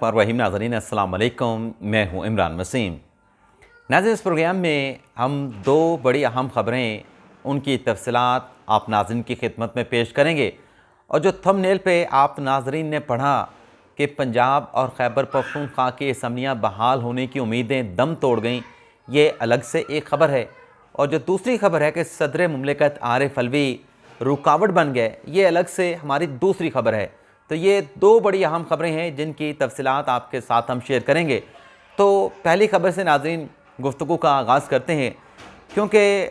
रहीम नाज़रीन अस्सलाम वालेकुम, मैं हूं इमरान वसीम। नाज़रीन, इस प्रोग्राम में हम दो बड़ी अहम ख़बरें उनकी तफसीलात आप नाज़रीन की खिदमत में पेश करेंगे। और जो थंबनेल पे आप नाज़रीन ने पढ़ा कि पंजाब और खैबर पख्तूनख्वा की असम्बलियाँ बहाल होने की उम्मीदें दम तोड़ गईं, ये अलग से एक ख़बर है। और जो दूसरी ख़बर है कि सदर मुमलिकत आरिफ अलवी रुकावट बन गए, ये अलग से हमारी दूसरी ख़बर है। तो ये दो बड़ी अहम ख़बरें हैं जिनकी तफसीलात आपके साथ हम शेयर करेंगे। तो पहली ख़बर से नाज़रीन गुफ्तगू का आगाज़ करते हैं, क्योंकि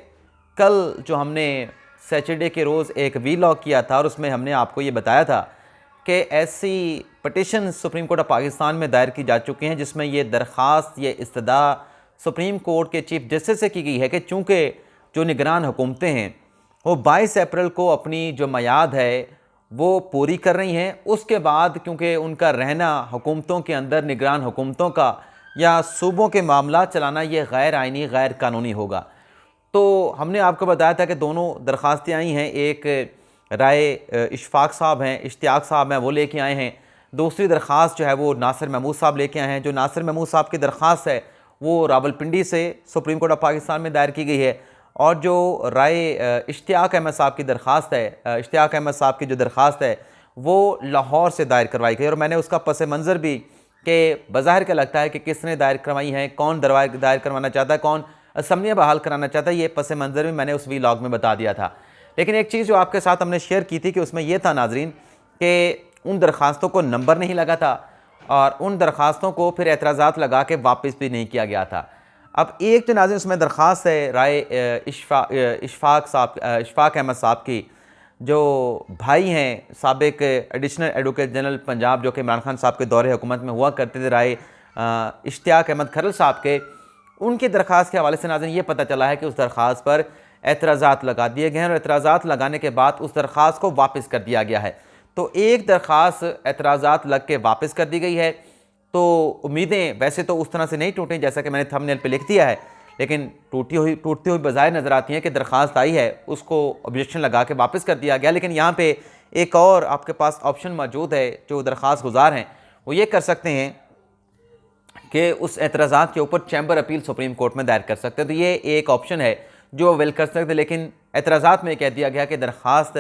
कल जो हमने सैटरडे के रोज़ एक वीलॉग किया था और उसमें हमने आपको ये बताया था कि ऐसी petition supreme court of Pakistan में दायर की जा चुकी हैं जिसमें ये दरख्वास्त, ये इस्तदा सुप्रीम कोर्ट के चीफ जस्टिस से की गई है कि चूँकि जो निगरान हुकूमतें हैं वो 22 अप्रैल को अपनी जो मियाद है वो पूरी कर रही हैं, उसके बाद क्योंकि उनका रहना हुकूमतों के अंदर, निगरान हुकूमतों का या सूबों के मामला चलाना ये गैर आइनी, गैर कानूनी होगा। तो हमने आपको बताया था कि दोनों दरख्वास्तें आई हैं। एक राय इशफाक साहब हैं, इश्तियाक साहब हैं, वो लेके आए हैं। दूसरी दरख्वास्त जो है वो नासिर महमूद साहब लेके आए हैं। जो नासिर महमूद साहब की दरख्वास्त है वो रावलपिंडी से सुप्रीम कोर्ट ऑफ पाकिस्तान में दायर की गई है। और जो राय इश्तियाक अहमद साहब की दरख्वास्त है, इश्तियाक अहमद साहब की जो दरख्वास्त है वो लाहौर से दायर करवाई गई। और मैंने उसका पस मंज़र भी कि बज़ाहिर का लगता है कि किसने दायर करवाई है, कौन दायर करवाना चाहता है, कौन असम्बलियाँ बहाल कराना चाहता है, ये पस मंज़र भी मैंने उस वीलॉग में बता दिया था। लेकिन एक चीज़ जो आपके साथ हमने शेयर की थी कि उसमें यह था नाजरीन कि उन दरख्वास्तों को नंबर नहीं लगा था और उन दरख्वास्तों को फिर एतराज़ात लगा के वापस भी नहीं किया गया था। अब एक जो नाज़रीन उसमें दरख्वास्त है राय इशफाक अहमद साहब की, जो भाई हैं साबिक एडिशनल एडवोकेट जनरल पंजाब जो कि इमरान खान साहब के दौरे हुकूमत में हुआ करते थे, राय इश्तियाक अहमद खरल साहब के, उनकी दरख्वास्त के हवाले से नाज़रीन ये पता चला है कि उस दरख्वास्त पर एतराज़ात लगा दिए गए हैं और एतराज़ात लगाने के बाद उस दरख्वास्त को वापस कर दिया गया है। तो एक दरख्वास्त एतराज़ात लग के वापस कर दी गई है। तो उम्मीदें वैसे तो उस तरह से नहीं टूटी जैसा कि मैंने थंबनेल पे लिख दिया है, लेकिन टूटती हुई बज़ाहिर नज़र आती हैं कि दरख्वास्त आई है, उसको ऑब्जेक्शन लगा के वापस कर दिया गया। लेकिन यहाँ पे एक और आपके पास ऑप्शन मौजूद है। जो दरख्वास्त गुजार हैं वो ये कर सकते हैं कि उस एतराज़ात के ऊपर चैम्बर अपील सुप्रीम कोर्ट में दायर कर सकते हैं। तो ये एक ऑप्शन है जो अवेल कर सकते हैं। लेकिन एतराज़ात में कह दिया गया कि दरख्वास्त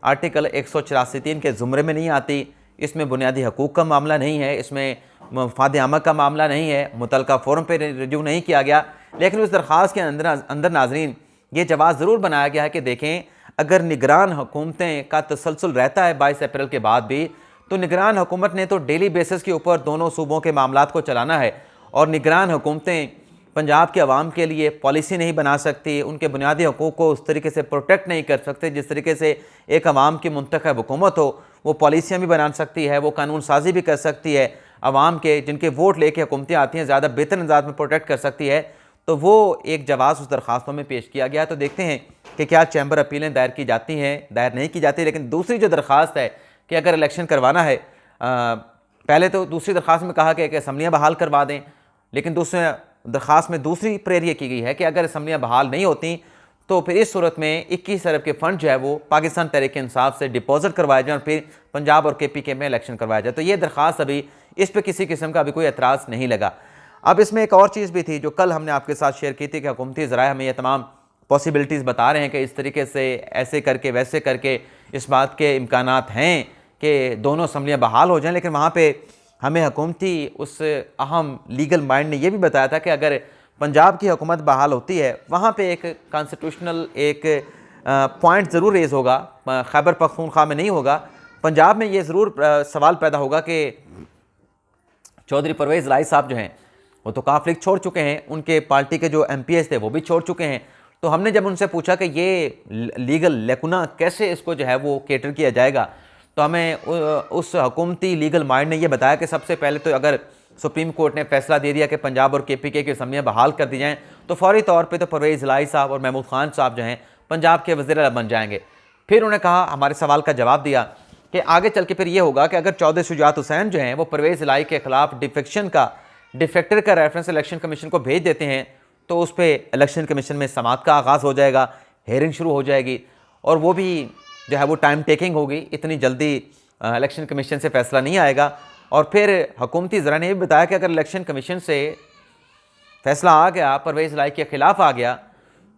आर्टिकल 184(3) के ज़ुमरे में नहीं आती, इसमें बुनियादी हकूक़ का मामला नहीं है, इसमें मफाद आमा का मामला नहीं है, मुतलका फ़ोरम पे रिव्यू नहीं किया गया। लेकिन उस दरख्वास्त के अंदर नाजरीन ये जवाब ज़रूर बनाया गया है कि देखें, अगर निगरान हुकूमतें का तसलसल रहता है 22 अप्रैल के बाद भी, तो निगरान हुकूमत ने तो डेली बेसिस के ऊपर दोनों सूबों के मामलात को चलाना है। और निगरान हुकूमतें पंजाब के अवाम के लिए पॉलिसी नहीं बना सकती, उनके बुनियादी हकूक़ को उस तरीके से प्रोटेक्ट नहीं कर सकते जिस तरीके से एक अवाम की मुंतखब हुकूमत हो। वो पॉलिसियाँ भी बना सकती है, वो कानून साजी भी कर सकती है, अवाम के जिनके वोट लेके हुकूमतें आती हैं ज़्यादा बेहतर अंदाज में प्रोटेक्ट कर सकती है। तो वो एक जवाब उस दरख्वास्तों में पेश किया गया। तो देखते हैं कि क्या चैम्बर अपीलें दायर की जाती हैं, दायर नहीं की जाती। लेकिन दूसरी जो दरख्वास्त है कि अगर इलेक्शन करवाना है, पहले तो दूसरी दरख्वास्त में कहा कि असम्बलियाँ बहाल करवा दें, लेकिन दूसरे दरख्वास्त में दूसरी प्रेयर ये की गई है कि अगर असम्बलियाँ बहाल नहीं होती तो फिर इस सूरत में 21 अरब के फ़ंड जो है वो पाकिस्तान तहरीक इंसाफ से डिपॉजिट करवाए जाए और फिर पंजाब और KPK में इलेक्शन करवाया जाए। तो ये दरख्वास्त अभी इस पर किसी किस्म का अभी कोई एतराज़ नहीं लगा। अब इसमें एक और चीज़ भी थी जो कल हमने आपके साथ शेयर की थी कि हुकूमती ज़राए हमें ये तमाम पॉसिबिलिटीज़ बता रहे हैं कि इस तरीके से ऐसे करके वैसे करके इस बात के इम्कानात हैं कि दोनों असम्बलियाँ बहाल हो जाएँ। लेकिन वहाँ पर हमें हुकूमती उस अहम लीगल माइंड ने यह भी बताया था कि अगर पंजाब की हुकूमत बहाल होती है, वहाँ पे एक कॉन्स्टिट्यूशनल एक पॉइंट ज़रूर रेज़ होगा, खैबर पख्तूनख्वा में नहीं होगा। पंजाब में ये ज़रूर सवाल पैदा होगा कि चौधरी परवेज़ इलाही साहब जो हैं वो तो काफ़िल छोड़ चुके हैं, उनके पार्टी के जो MPs थे वो भी छोड़ चुके हैं। तो हमने जब उनसे पूछा कि ये लीगल लेकुना कैसे इसको जो है वो कैटर किया जाएगा, तो हमें उस हुकूमती लीगल माइंड ने यह बताया कि सबसे पहले तो अगर सुप्रीम कोर्ट ने फैसला दे दिया कि पंजाब और KPK की असम्बलियाँ बहाल कर दी जाएँ, तो फौरी तौर पे तो परवेज़ इलाही साहब और महमूद खान साहब जो हैं पंजाब के वज़ीर आला बन जाएंगे। फिर उन्होंने कहा, हमारे सवाल का जवाब दिया कि आगे चल के फिर ये होगा कि अगर चौधरी शुजात हुसैन जो हैं वो परवेज़ इलाही के ख़िलाफ़ डिफेक्टर का रेफरेंस इलेक्शन कमीशन को भेज देते हैं, तो उस पर इलेक्शन कमीशन में समाअत का आगाज़ हो जाएगा, हेयरिंग शुरू हो जाएगी और वो भी जो है वो टाइम टेकिंग होगी, इतनी जल्दी इलेक्शन कमीशन से फ़ैसला नहीं आएगा। और फिर हुकूमती ज़रा ने भी बताया कि अगर इलेक्शन कमीशन से फैसला आ गया, परवेज़ इलाही के ख़िलाफ़ आ गया,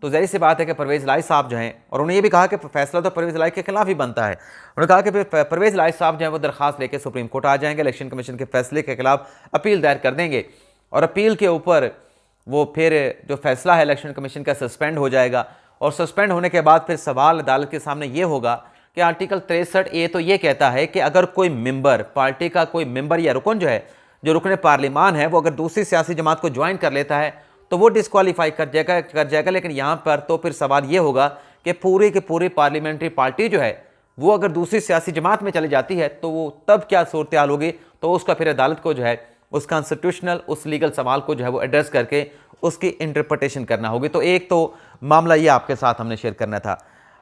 तो ज़ाहिर सी बात है कि परवेज़ इलाही साहब जो हैं, और उन्होंने ये भी कहा कि फैसला तो परवेज़ इलाही के खिलाफ ही बनता है। उन्होंने कहा कि फिर परवेज़ इलाही साहब जो है वो दरख्वास्त लेकर सुप्रीम कोर्ट आ जाएंगे, इलेक्शन कमीशन के फैसले के खिलाफ अपील दायर कर देंगे, और अपील के ऊपर वो फिर जो फैसला है इलेक्शन कमीशन का सस्पेंड हो जाएगा, और सस्पेंड होने के बाद फिर सवाल अदालत के सामने ये होगा कि आर्टिकल 63A तो ये कहता है कि अगर कोई मेंबर, पार्टी का कोई मेंबर या रुकन जो है, जो रुकन पार्लिमान है, वो अगर दूसरी सियासी जमात को ज्वाइन कर लेता है तो वो डिस्क्वालीफाई कर जाएगा। लेकिन यहाँ पर तो फिर सवाल ये होगा कि पूरी की पूरी पार्लियामेंट्री पार्टी जो है वो अगर दूसरी सियासी जमात में चली जाती है तो वो तब क्या सूरत हाल होगी। तो उसका फिर अदालत को जो है उस कॉन्स्टिट्यूशनल, उस लीगल सवाल को जो है वो एड्रेस करके उसकी इंटरप्रटेशन करना होगी। तो एक तो मामला ये आपके साथ हमने शेयर करना था।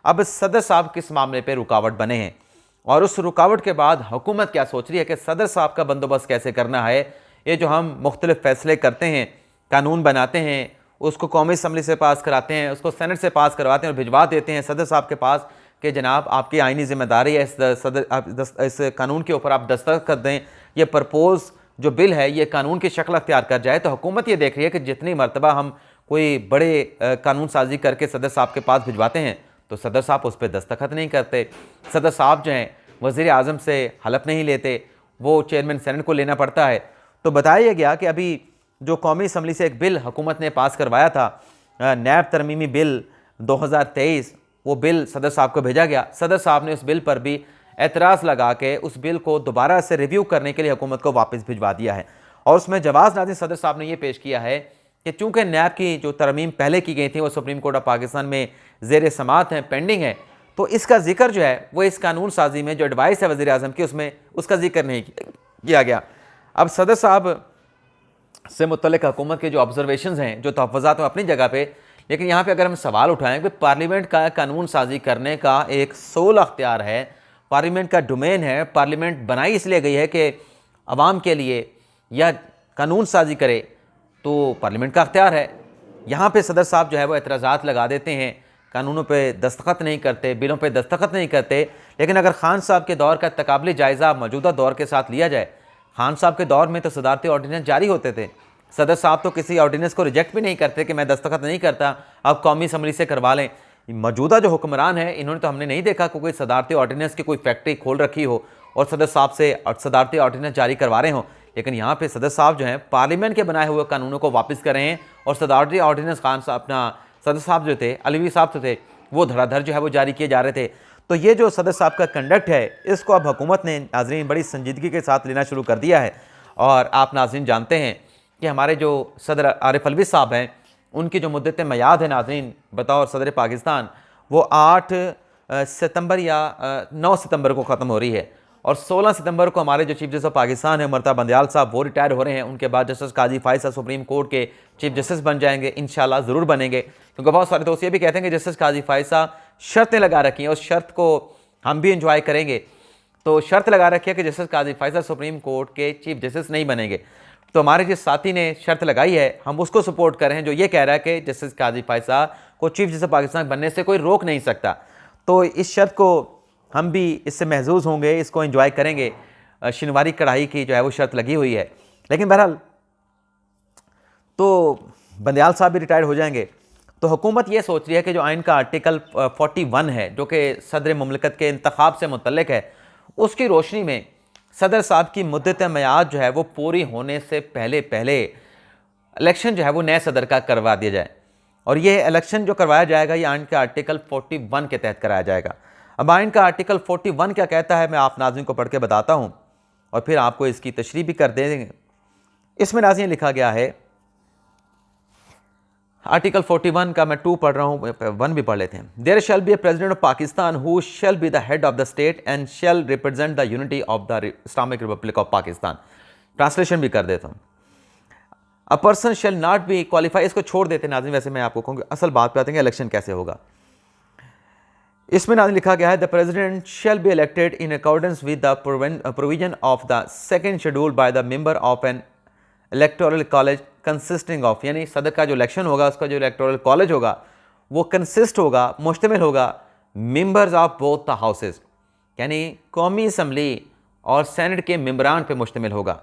अब सदर साहब किस मामले पे रुकावट बने हैं, और उस रुकावट के बाद हुकूमत क्या सोच रही है कि सदर साहब का बंदोबस्त कैसे करना है। ये जो हम मुख्तलिफ फैसले करते हैं, कानून बनाते हैं, उसको कौमी असम्बली से पास कराते हैं, उसको सेनेट से पास करवाते हैं और भिजवा देते हैं सदर साहब के पास कि जनाब आपकी आइनी जिम्मेदारी है, इस कानून के ऊपर आप दस्तखत कर दें, ये प्रपोज जो बिल है ये कानून की शक्ल अख्तियार कर जाए। तो हुकूमत ये देख रही है कि जितनी मरतबा हम कोई बड़े कानून साजी करके सदर साहब के पास भिजवाते हैं तो सदर साहब उस पर दस्तखत नहीं करते। सदर साहब जो हैं वज़ीर आज़म से हलफ नहीं लेते, वो चेयरमैन सेनेट को लेना पड़ता है। तो बताया गया कि अभी जो कौमी असम्बली से एक बिल हुकूमत ने पास करवाया था, नैब तरमीमी बिल 2023, वो बिल सदर साहब को भेजा गया। सदर साहब ने उस बिल पर भी एतराज़ लगा के उस बिल को दोबारा से रिव्यू करने के लिए हुकूमत को वापस भिजवा दिया है। और उसमें जवाज़ नाज़िर सदर साहब ने यह पेश किया है कि चूँकि नैब की जो तरमीम पहले की गई थी वो सुप्रीम कोर्ट ऑफ पाकिस्तान में ज़ेर समाअत हैं, पेंडिंग है, तो इसका जिक्र जो है वो इस कानून साजी में जो एडवाइस है वज़ीर आज़म की उसमें उसका जिक्र नहीं किया गया। अब सदर साहब से मुतल्लिक़ हुकूमत के जो ऑब्जर्वेशंस हैं, जो तहफ़्फ़ुज़ात हैं अपनी जगह पे, लेकिन यहाँ पे अगर हम सवाल उठाएं कि पार्लियामेंट का कानून साजी करने का एक सोल अख्तियार है, पार्लियामेंट का डोमेन है, पार्लियामेंट बनाई इसलिए गई है कि अवाम के लिए या कानून साजी करे, तो पार्लियामेंट का अख्तियार है। यहाँ पे सदर साहब जो है वो एतराज़ात लगा देते हैं, कानूनों पे दस्तखत नहीं करते, बिलों पे दस्तखत नहीं करते। लेकिन अगर खान साहब के दौर का तकाबली जायज़ा मौजूदा दौर के साथ लिया जाए, खान साहब के दौर में तो सदारती ऑर्डिनेंस जारी होते थे। सदर साहब तो किसी ऑर्डिनेंस को रिजेक्ट भी नहीं करते कि मैं दस्तखत नहीं करता, आप कौमी असम्बली से करवा लें। मौजूदा जो हुक्मरान है इन्होंने तो हमने नहीं देखा कि कोई सदारती ऑर्डिनेंस की कोई फैक्ट्री खोल रखी हो और सदर साहब से सदारती ऑर्डिनेंस जारी करवा रहे हों। लेकिन यहाँ पे सदर साहब जो हैं पार्लियामेंट के बनाए हुए कानूनों को वापस कर रहे हैं, और सदारती ऑर्डिनेंस खान साहब अपना सदर साहब जो थे, अलवी साहब तो थे, वो धड़ाधड़ जो है वो जारी किए जा रहे थे। तो ये जो सदर साहब का कंडक्ट है इसको अब हुकूमत ने नाज़रीन बड़ी संजीदगी के साथ लेना शुरू कर दिया है। और आप नाज़रीन जानते हैं कि हमारे जो सदर आरिफ अलवी साहब हैं उनकी जो मुद्दत मयाद है नाज़रीन बतौर सदर पाकिस्तान, वो 8 सितंबर या 9 सितंबर को ख़त्म हो रही है। और 16 सितंबर को हमारे जो चीफ जस्टिस ऑफ पाकिस्तान है मर्ता बंदयाल साहब वो रिटायर हो रहे हैं। उनके बाद जस्टिस काजी फाइज साहब सुप्रीम कोर्ट के चीफ जस्टिस बन जाएंगे, इंशाल्लाह ज़रूर बनेंगे। क्योंकि बहुत सारे दोस्त ये भी कहते हैं कि जस्टिस काजी फाइज साहब शर्तें लगा रखी हैं, उस शर्त को हम भी इंजॉय करेंगे। तो शर्त लगा रखी है कि जस्टिस काजी फाइज साहब सुप्रीम कोर्ट के चीफ जस्टिस नहीं बनेंगे। तो हमारे जिस साथी ने शर्त लगाई है हम उसको सपोर्ट कर रहे हैं, जो ये कह रहा है कि जस्टिस काजी फाइज साहब को चीफ जस्टिस पाकिस्तान बनने से कोई रोक नहीं सकता। तो इस शर्त को हम भी इससे महजूज होंगे, इसको एंजॉय करेंगे। शनिवारी कढ़ाई की जो है वो शर्त लगी हुई है। लेकिन बहरहाल तो बंदयाल साहब भी रिटायर हो जाएंगे। तो हुकूमत ये सोच रही है कि जो आइन का आर्टिकल 41 है जो कि सदर मुमलिकत के इंतखाब से मुतल्लिक है, उसकी रोशनी में सदर साहब की मुद्दत मयाद जो है वो पूरी होने से पहले पहले इलेक्शन जो है वो नए सदर का करवा दिया जाए। और ये इलेक्शन जो करवाया जाएगा ये आइन का आर्टिकल 41 के तहत कराया जाएगा। अब आइन का आर्टिकल 41 क्या कहता है मैं आप नाज़रीन को पढ़ के बताता हूँ और फिर आपको इसकी तशरीह भी कर देंगे। इसमें नाज़रीन लिखा गया है, आर्टिकल 41 का मैं 2 पढ़ रहा हूँ, 1 भी पढ़ लेते हैं। There shall be a president of Pakistan who shall be the head of the state and shall represent the unity of the Islamic republic of Pakistan. Translation भी कर देता हूँ। A person shall not be qualify, इसको छोड़ देते नाज़रीन, वैसे मैं आपको कहूँगा असल बात पे आते हैं इलेक्शन कैसे होगा। इसमें नाज़रीन लिखा गया है the president shall be elected in accordance with the provision of the second schedule by the member of N electoral college consisting of, यानी सदर का जो इलेक्शन होगा उसका जो इलेक्टोरल कॉलेज होगा वो कंसिस्ट होगा, मुश्तमिल होगा members of both the houses, यानी कौमी असम्बली और सेनेट के मेंबरान पे मुश्तमिल होगा।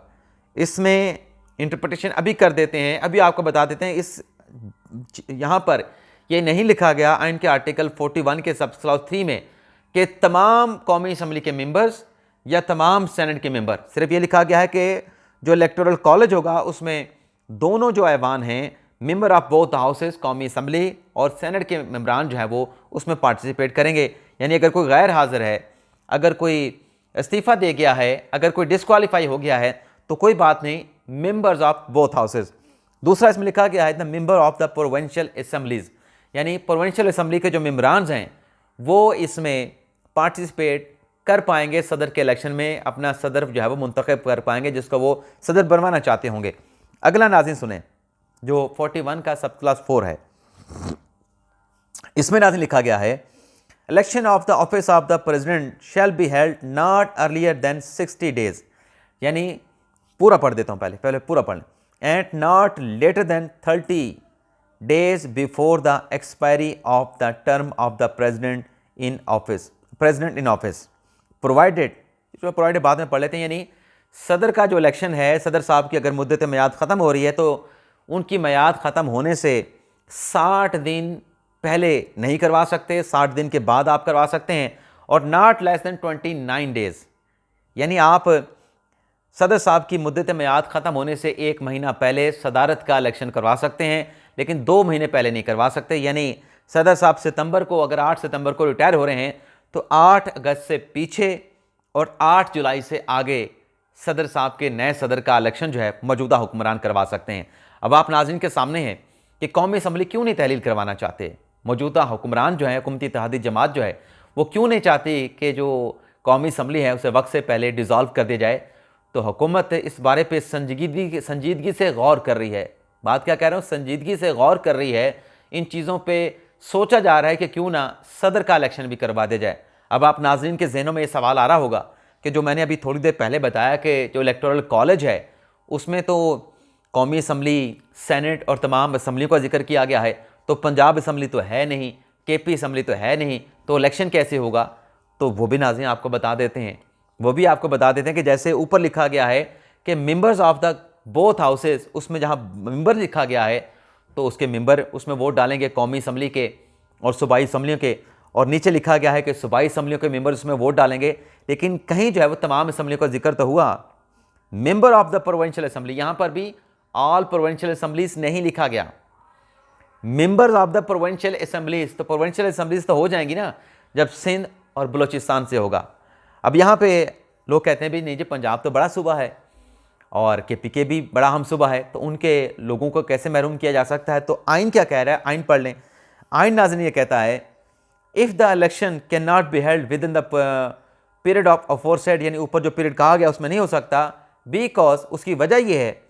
इसमें इंटरप्रिटेशन अभी कर देते हैं, अभी आपको बता देते हैं। इस यहाँ पर ये नहीं लिखा गया आइन के आर्टिकल 41 के सब क्लॉज 3 में कि तमाम कौमी असम्बली के मेंबर्स या तमाम सेनेट के मेंबर, सिर्फ ये लिखा गया है कि जो इलेक्टोरल कॉलेज होगा उसमें दोनों जो ऐवान हैं, मेंबर ऑफ बोथ हाउसेस, कौमी असम्बली और सेनेट के मेंबरान जो है वो उसमें पार्टिसिपेट करेंगे। यानी अगर कोई गैर हाजिर है, अगर कोई इस्तीफ़ा दे गया है, अगर कोई डिस्क्वालीफाई हो गया है तो कोई बात नहीं, मेंबर्स ऑफ बोथ हाउसेस। दूसरा इसमें लिखा गया है the member of the provincial assemblies, यानी प्रोविंशियल असम्बली के जो मेंबरान हैं वो इसमें पार्टिसिपेट कर पाएंगे, सदर के इलेक्शन में अपना सदर जो है वो मुंतखब कर पाएंगे जिसको वो सदर बनवाना चाहते होंगे। अगला नाज़रीन सुने जो 41 का सब क्लास 4 है, इसमें नाज़रीन लिखा गया है election of the office of the president shall be held not earlier than 60 days, यानी पूरा पढ़ देता हूँ, पहले पूरा पढ़ लें, and not later than 30 days before the expiry of the term of the president in office provided, इसमें प्रोवाइडेड बाद में पढ़ लेते हैं। यानी सदर का जो इलेक्शन है, सदर साहब की अगर मुद्दत मियाद ख़त्म हो रही है तो उनकी मियाद ख़त्म होने से 60 दिन पहले नहीं करवा सकते, 60 दिन के बाद आप करवा सकते हैं, और नॉट लेस देन 29 डेज़, यानी आप सदर साहब की मुद्दत मियाद ख़त्म होने से 1 महीना पहले सदारत का इलेक्शन करवा सकते हैं, लेकिन 2 महीने पहले नहीं करवा सकते। यानी सदर साहब सितंबर को, अगर 8 सितंबर को रिटायर हो रहे हैं तो 8 अगस्त से पीछे और 8 जुलाई से आगे सदर साहब के नए सदर का इलेक्शन जो है मौजूदा हुक्मरान करवा सकते हैं। अब आप नाज़रीन के सामने हैं कि कौमी असम्बली क्यों नहीं तहलील करवाना चाहते, मौजूदा हुक्मरान जो है, हुकूमती इत्तेहादी जमात जो है वो क्यों नहीं चाहती कि जो कौमी असम्बली है उसे वक्त से पहले डिज़ोल्व कर दिया जाए। तो हुकूमत इस बारे पर संजीदगी से गौर कर रही है। बात क्या कह रहा हूँ, संजीदगी से गौर कर रही है। इन चीज़ों पर सोचा जा रहा है कि क्यों ना सदर का इलेक्शन भी करवा दिया जाए। अब आप नाज़रीन के जहनों में ये सवाल आ रहा होगा कि जो मैंने अभी थोड़ी देर पहले बताया कि जो इलेक्टोरल कॉलेज है उसमें तो कौमी असम्बली, सेनेट और तमाम असम्बलियों का जिक्र किया गया है, तो पंजाब असम्बली तो है नहीं, केपी असम्बली तो है नहीं, तो इलेक्शन कैसे होगा? तो वो भी नाज़रीन आपको बता देते हैं, कि जैसे ऊपर लिखा गया है कि members of the both houses, उसमें जहाँ मेंबर लिखा गया है तो उसके मेंबर उसमें वोट डालेंगे कौमी असम्बली के और सूबाई असम्बलियों के, और नीचे लिखा गया है कि सूबाई असम्बलियों के मेंबर उसमें वोट डालेंगे। लेकिन कहीं जो है वो तमाम असम्बलियों का जिक्र तो हुआ, member of the provincial assembly, यहाँ पर भी ऑल प्रोविंशियल असम्बलीज नहीं लिखा गया, members of the provincial assemblies. तो प्रोविंशियल असम्बलीज तो हो जाएंगी ना जब सिंध और बलोचिस्तान से होगा। अब यहाँ पे लोग कहते हैं भी नहीं जी पंजाब तो बड़ा सूबा है और KPK भी बड़ा हम सूबा है, तो उनके लोगों को कैसे महरूम किया जा सकता है? तो आइन क्या कह रहा है, आइन पढ़ लें। आइन नाज़रीन ये कहता है if the election can not be held with in the period of aforesaid, यानी ऊपर जो पीरियड कहा गया उसमें नहीं हो सकता, बिकॉज उसकी वजह यह है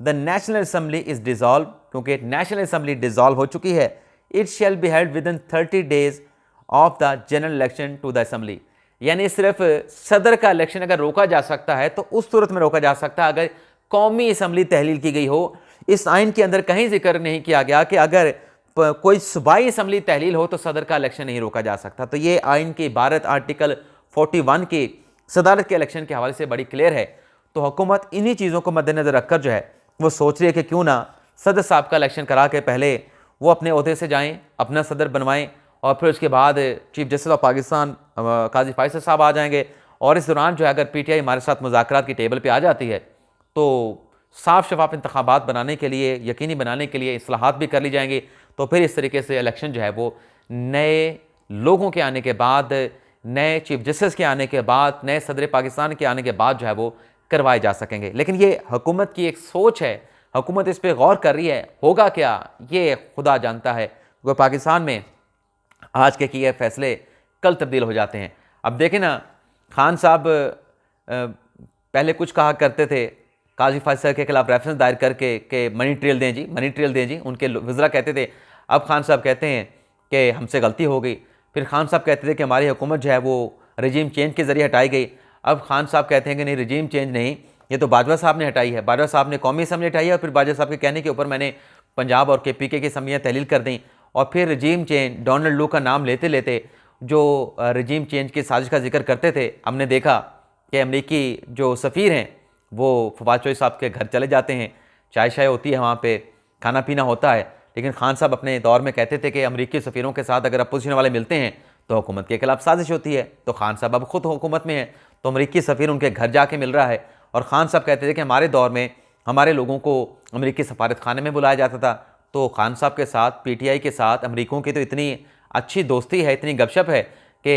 the national assembly is dissolve, क्योंकि नेशनल असम्बली डिज़ोल्व हो चुकी है। It shall be held within 30 days of the general election to the assembly, यानी सिर्फ सदर का इलेक्शन अगर रोका जा सकता है तो उस सूरत में रोका जा सकता है अगर कौमी असम्बली तहलील की गई हो। इस आइन के अंदर कहीं जिक्र नहीं किया गया कि अगर कोई सूबाई असम्बली तहलील हो तो सदर का इलेक्शन नहीं रोका जा सकता। तो ये आइन की इबारत आर्टिकल 41 की सदारत के इलेक्शन के हवाले से बड़ी क्लियर है। तो हुकूमत इन्हीं चीज़ों को मद्देनज़र रखकर जो है वो सोच रही है कि क्यों ना सदर साहब का इलेक्शन करा के पहले वो अपने ओहदे से जाएँ, अपना सदर बनवाएँ, और फिर उसके बाद चीफ जस्टिस ऑफ पाकिस्तान काजी फैसल साहब आ जाएंगे। और इस दौरान जो है अगर PTI हमारे साथ मुज़ाकरात की टेबल पे आ जाती है तो साफ शफाफ इंतखाबात बनाने के लिए, यकीनी बनाने के लिए इस्लाहात भी कर ली जाएंगी। तो फिर इस तरीके से इलेक्शन जो है वो नए लोगों के आने के बाद, नए चीफ जस्टिस के आने के बाद, नए सदर पाकिस्तान के आने के बाद जो है वो करवाए जा सकेंगे। लेकिन ये हुकूमत की एक सोच है, हुकूमत इस पर गौर कर रही है, होगा क्या ये खुदा जानता है, क्योंकि पाकिस्तान में आज के किए फैसले कल तब्दील हो जाते हैं। अब देखें ना, खान साहब पहले कुछ कहा करते थे काजी फैसल के खिलाफ रेफरेंस दायर करके कि मनी ट्रेल दें जी, मनी ट्रेल दें जी, उनके वज़रा कहते थे। अब खान साहब कहते हैं कि हमसे गलती हो गई। फिर खान साहब कहते थे कि हमारी हुकूमत जो है वो रजीम चेंज के ज़रिए हटाई गई। अब खान साहब कहते हैं कि नहीं, रजीम चेंज नहीं, ये तो बाजवा साहब ने हटाई है, बाजवा साहब ने कौमी असम्बली हटाई है, और फिर बाजवा साहब के कहने के ऊपर मैंने पंजाब और KPK की असम्बलियाँ तहलील कर दी। और फिर रजीम चेंज, डोनाल्ड लू का नाम लेते लेते जो रजीम चेंज की साजिश का जिक्र करते थे, हमने देखा कि अमेरिकी जो सफ़ीर हैं वो फवाद चौधरी साहब के घर चले जाते हैं, चाय शाय होती है वहाँ पे, खाना पीना होता है। लेकिन खान साहब अपने दौर में कहते थे कि अमेरिकी सफ़ीरों के साथ अगर अपोजिशन वाले मिलते हैं तो हुकूमत के खिलाफ साजिश होती है। तो खान साहब अब खुद हुकूमत में हैं, तो अमेरिकी सफ़ीर उनके घर जाके मिल रहा है और खान साहब कहते थे कि हमारे दौर में हमारे लोगों को अमेरिकी सफारत खाने में बुलाया जाता था। तो खान साहब के साथ पीटीआई के साथ अमेरिकों की तो इतनी अच्छी दोस्ती है, इतनी गपशप है कि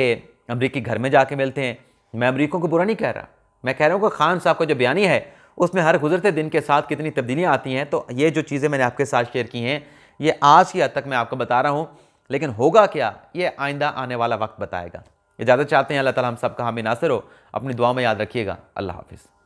अमेरिकी घर में जाके मिलते हैं। मैं अमेरिकों को बुरा नहीं कह रहा, मैं कह रहा हूँ कि खान साहब का जो बयानी है उसमें हर गुजरते दिन के साथ कितनी तब्दीलियाँ आती हैं। तो ये जो चीज़ें मैंने आपके साथ शेयर की हैं ये आज की हद तक मैं आपको बता रहा हूँ, लेकिन होगा क्या ये आइंदा आने वाला वक्त बताएगा। इजाज़त चाहते हैं, अल्लाह ताला हम सब का हामी नासिर हो। अपनी दुआ में याद रखिएगा। अल्लाह हाफिज़।